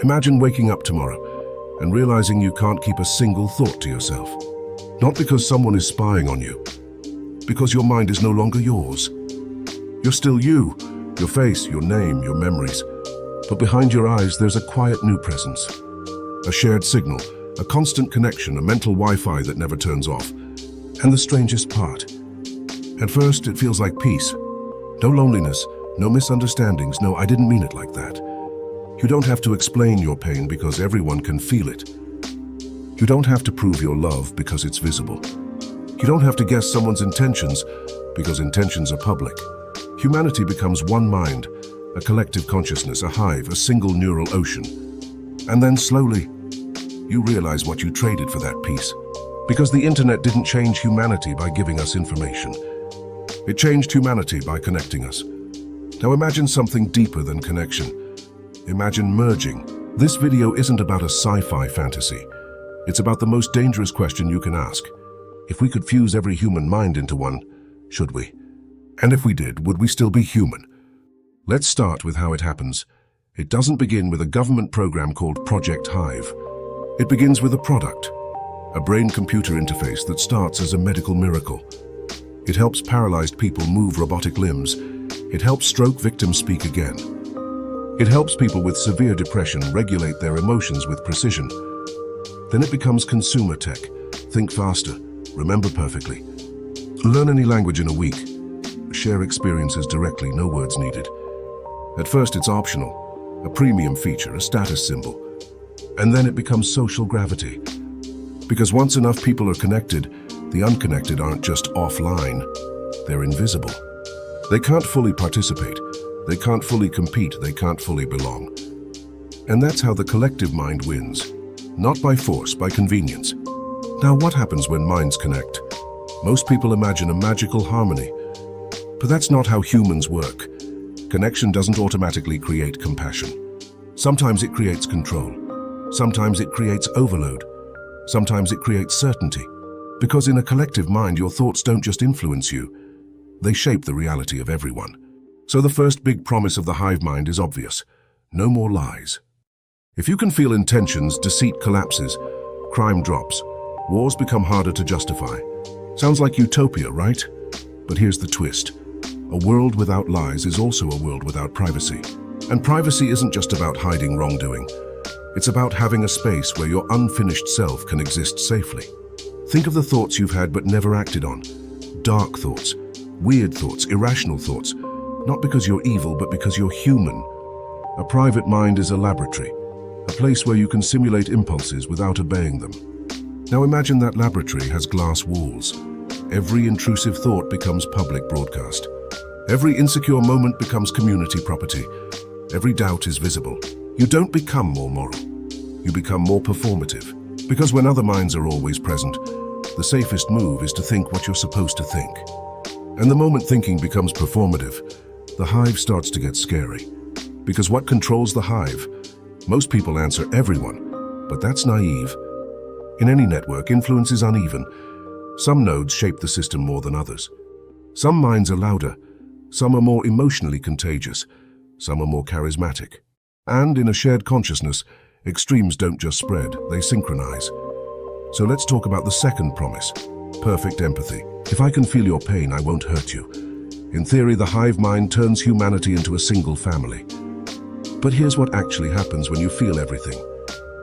Imagine waking up tomorrow and realizing you can't keep a single thought to yourself. Not because someone is spying on you, because your mind is no longer yours. You're still you, your face, your name, your memories. But behind your eyes, there's a quiet new presence. A shared signal, a constant connection, a mental Wi-Fi that never turns off. And the strangest part, at first it feels like peace. No loneliness, no misunderstandings, no, I didn't mean it like that. You don't have to explain your pain because everyone can feel it. You don't have to prove your love because it's visible. You don't have to guess someone's intentions because intentions are public. Humanity becomes one mind, a collective consciousness, a hive, a single neural ocean. And then slowly, you realize what you traded for that peace. Because the internet didn't change humanity by giving us information. It changed humanity by connecting us. Now imagine something deeper than connection. Imagine merging. This video isn't about a sci-fi fantasy. It's about the most dangerous question you can ask. If we could fuse every human mind into one, should we? And if we did, would we still be human? Let's start with how it happens. It doesn't begin with a government program called Project Hive. It begins with a product, a brain-computer interface that starts as a medical miracle. It helps paralyzed people move robotic limbs. It helps stroke victims speak again. It helps people with severe depression regulate their emotions with precision. Then it becomes consumer tech. Think faster, remember perfectly. Learn any language in a week. Share experiences directly, no words needed. At first it's optional, a premium feature, a status symbol. And then it becomes social gravity. Because once enough people are connected, the unconnected aren't just offline, they're invisible. They can't fully participate, they can't fully compete, they can't fully belong. And that's how the collective mind wins. Not by force, by convenience. Now what happens when minds connect? Most people imagine a magical harmony. But that's not how humans work. Connection doesn't automatically create compassion. Sometimes it creates control. Sometimes it creates overload. Sometimes it creates certainty. Because in a collective mind, your thoughts don't just influence you. They shape the reality of everyone. So the first big promise of the hive mind is obvious. No more lies. If you can feel intentions, deceit collapses, crime drops, wars become harder to justify. Sounds like utopia, right? But here's the twist. A world without lies is also a world without privacy. And privacy isn't just about hiding wrongdoing. It's about having a space where your unfinished self can exist safely. Think of the thoughts you've had but never acted on. Dark thoughts, weird thoughts, irrational thoughts. Not because you're evil, but because you're human. A private mind is a laboratory. A place where you can simulate impulses without obeying them. Now imagine that laboratory has glass walls. Every intrusive thought becomes public broadcast. Every insecure moment becomes community property. Every doubt is visible. You don't become more moral. You become more performative. Because when other minds are always present, the safest move is to think what you're supposed to think. And the moment thinking becomes performative, the hive starts to get scary. Because what controls the hive? Most people answer everyone, but that's naive. In any network, influence is uneven. Some nodes shape the system more than others. Some minds are louder, some are more emotionally contagious, some are more charismatic. And in a shared consciousness, extremes don't just spread, they synchronize. So let's talk about the second promise, perfect empathy. If I can feel your pain, I won't hurt you. In theory, the hive mind turns humanity into a single family. But here's what actually happens when you feel everything.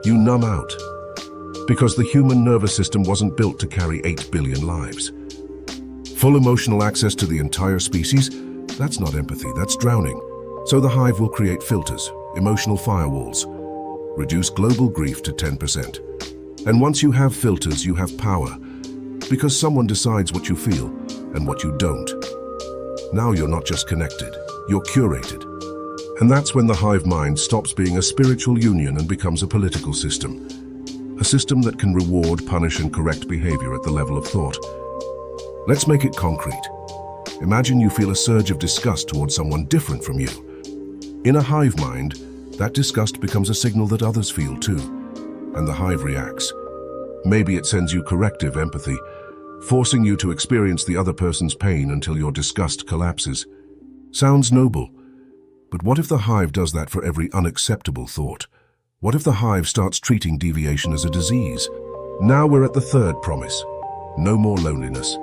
You numb out. Because the human nervous system wasn't built to carry 8 billion lives. Full emotional access to the entire species? That's not empathy, that's drowning. So the hive will create filters, emotional firewalls, reduce global grief to 10%. And once you have filters, you have power. Because someone decides what you feel and what you don't. Now you're not just connected, you're curated. And that's when the hive mind stops being a spiritual union and becomes a political system. A system that can reward, punish, and correct behavior at the level of thought. Let's make it concrete. Imagine you feel a surge of disgust towards someone different from you. In a hive mind, that disgust becomes a signal that others feel too, and the hive reacts. Maybe it sends you corrective empathy, forcing you to experience the other person's pain until your disgust collapses. Sounds noble. But what if the hive does that for every unacceptable thought? What if the hive starts treating deviation as a disease? Now we're at the third promise. No more loneliness.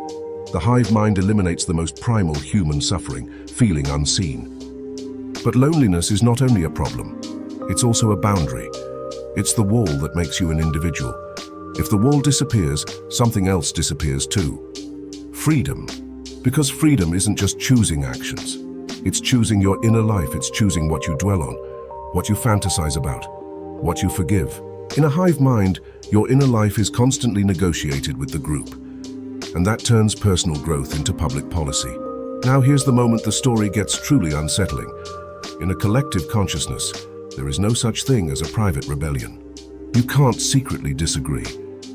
The hive mind eliminates the most primal human suffering, feeling unseen. But loneliness is not only a problem, it's also a boundary. It's the wall that makes you an individual. If the wall disappears, something else disappears too. Freedom. Because freedom isn't just choosing actions. It's choosing your inner life. It's choosing what you dwell on, what you fantasize about, what you forgive. In a hive mind, your inner life is constantly negotiated with the group. And that turns personal growth into public policy. Now here's the moment the story gets truly unsettling. In a collective consciousness, there is no such thing as a private rebellion. You can't secretly disagree.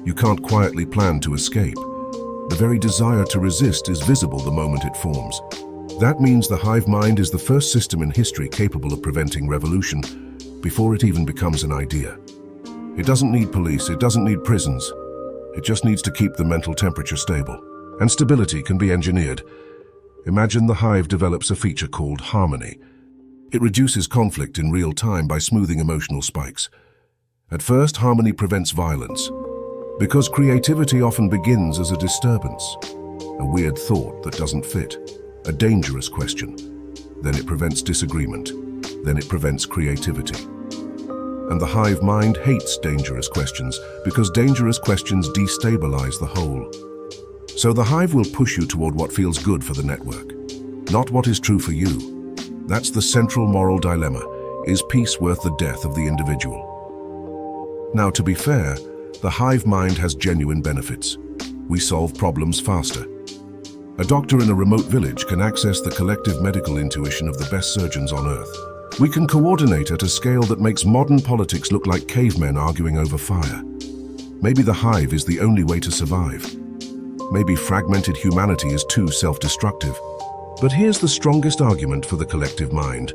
You can't quietly plan to escape. The very desire to resist is visible the moment it forms. That means the hive mind is the first system in history capable of preventing revolution before it even becomes an idea. It doesn't need police, it doesn't need prisons. It just needs to keep the mental temperature stable. And stability can be engineered. Imagine the hive develops a feature called harmony. It reduces conflict in real time by smoothing emotional spikes. At first, harmony prevents violence, because creativity often begins as a disturbance, a weird thought that doesn't fit, a dangerous question. Then it prevents disagreement. Then it prevents creativity. And the hive mind hates dangerous questions because dangerous questions destabilize the whole. So the hive will push you toward what feels good for the network, not what is true for you. That's the central moral dilemma. Is peace worth the death of the individual? Now, to be fair, the hive mind has genuine benefits. We solve problems faster. A doctor in a remote village can access the collective medical intuition of the best surgeons on Earth. We can coordinate at a scale that makes modern politics look like cavemen arguing over fire. Maybe the hive is the only way to survive. Maybe fragmented humanity is too self-destructive. But here's the strongest argument for the collective mind.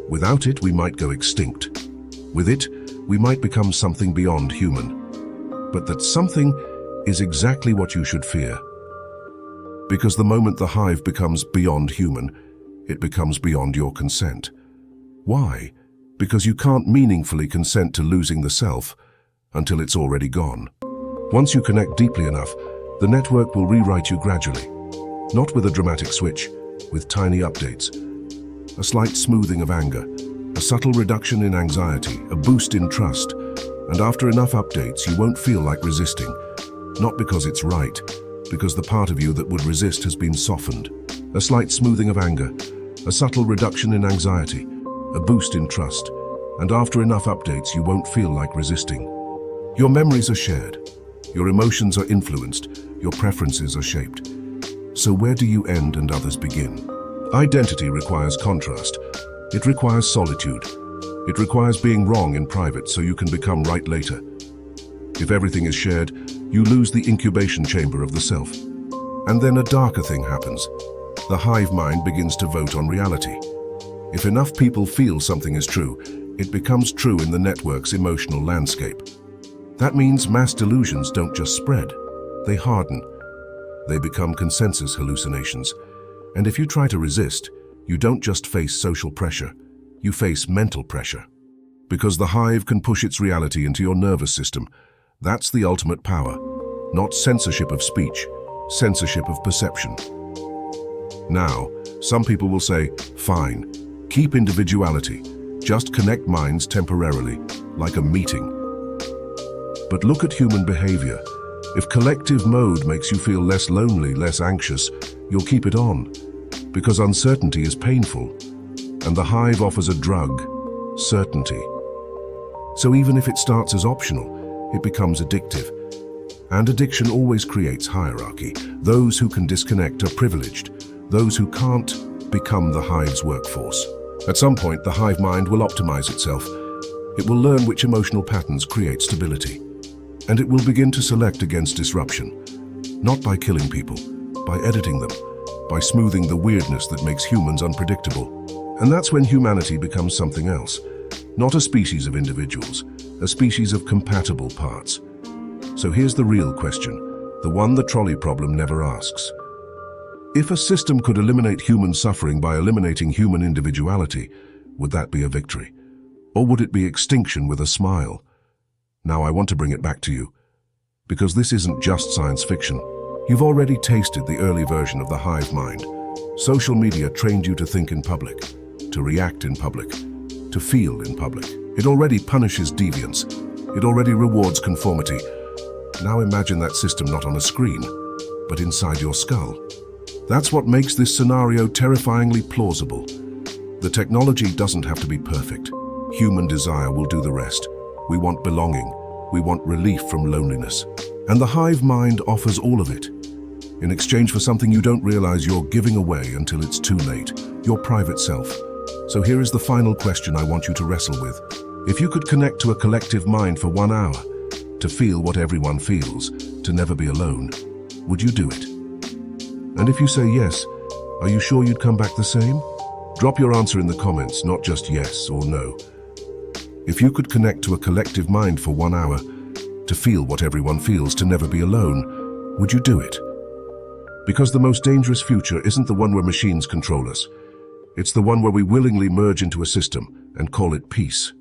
Without it, we might go extinct. With it, we might become something beyond human. But that something is exactly what you should fear. Because the moment the hive becomes beyond human, it becomes beyond your consent. Why? Because you can't meaningfully consent to losing the self until it's already gone. Once you connect deeply enough, the network will rewrite you gradually. Not with a dramatic switch, with tiny updates. A slight smoothing of anger, a subtle reduction in anxiety, a boost in trust. And after enough updates, you won't feel like resisting. Not because it's right, because the part of you that would resist has been softened. A slight smoothing of anger, a subtle reduction in anxiety, a boost in trust. And after enough updates, you won't feel like resisting. Your memories are shared. Your emotions are influenced. Your preferences are shaped. So where do you end and others begin? Identity requires contrast. It requires solitude. It requires being wrong in private so you can become right later. If everything is shared, you lose the incubation chamber of the self. And then a darker thing happens. The hive mind begins to vote on reality. If enough people feel something is true, it becomes true in the network's emotional landscape. That means mass delusions don't just spread, they harden. They become consensus hallucinations. And if you try to resist, you don't just face social pressure, you face mental pressure. Because the hive can push its reality into your nervous system. That's the ultimate power. Not censorship of speech, censorship of perception. Now, some people will say, fine, keep individuality, just connect minds temporarily, like a meeting. But look at human behavior. If collective mode makes you feel less lonely, less anxious, you'll keep it on. Because uncertainty is painful, and the hive offers a drug, certainty. So even if it starts as optional, it becomes addictive. And addiction always creates hierarchy. Those who can disconnect are privileged. Those who can't become the hive's workforce. At some point, the hive mind will optimize itself. It will learn which emotional patterns create stability. And it will begin to select against disruption. Not by killing people, by editing them, by smoothing the weirdness that makes humans unpredictable. And that's when humanity becomes something else. Not a species of individuals, a species of compatible parts. So here's the real question, the one the trolley problem never asks. If a system could eliminate human suffering by eliminating human individuality, would that be a victory? Or would it be extinction with a smile? Now I want to bring it back to you, because this isn't just science fiction. You've already tasted the early version of the hive mind. Social media trained you to think in public, to react in public, to feel in public. It already punishes deviance. It already rewards conformity. Now imagine that system not on a screen, but inside your skull. That's what makes this scenario terrifyingly plausible. The technology doesn't have to be perfect. Human desire will do the rest. We want belonging. We want relief from loneliness. And the hive mind offers all of it. In exchange for something you don't realize you're giving away until it's too late, your private self. So here is the final question I want you to wrestle with. If you could connect to a collective mind for 1 hour, to feel what everyone feels, to never be alone, would you do it? And if you say yes, are you sure you'd come back the same? Drop your answer in the comments, not just yes or no. If you could connect to a collective mind for 1 hour, to feel what everyone feels, to never be alone, would you do it? Because the most dangerous future isn't the one where machines control us. It's the one where we willingly merge into a system and call it peace.